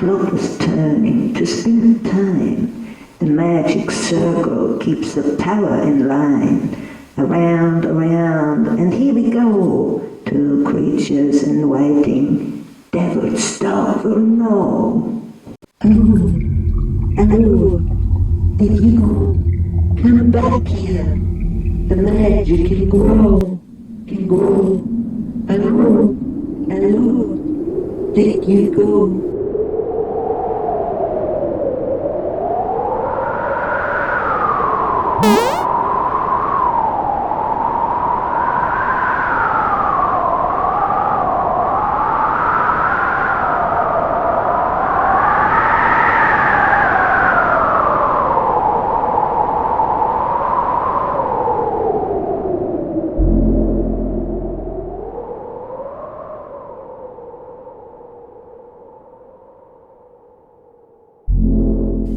clock was turning to spin time. The magic circle keeps the power in line. Around, around, and here we go. Two creatures in waiting. Devil's star will know. Hello, hello, did you come back here? The magic can grow, can grow. Hello, hello, did you go?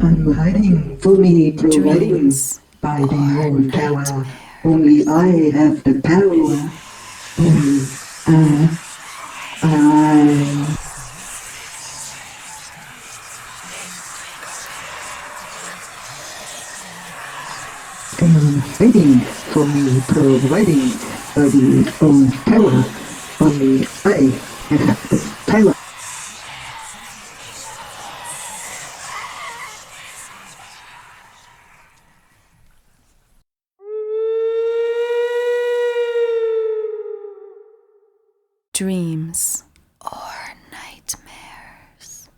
I'm hiding, fully providing by the old tower. Only I have the power. Only I. I'm hiding, fully providing by the old tower. Only I have the power. Dreams or nightmares.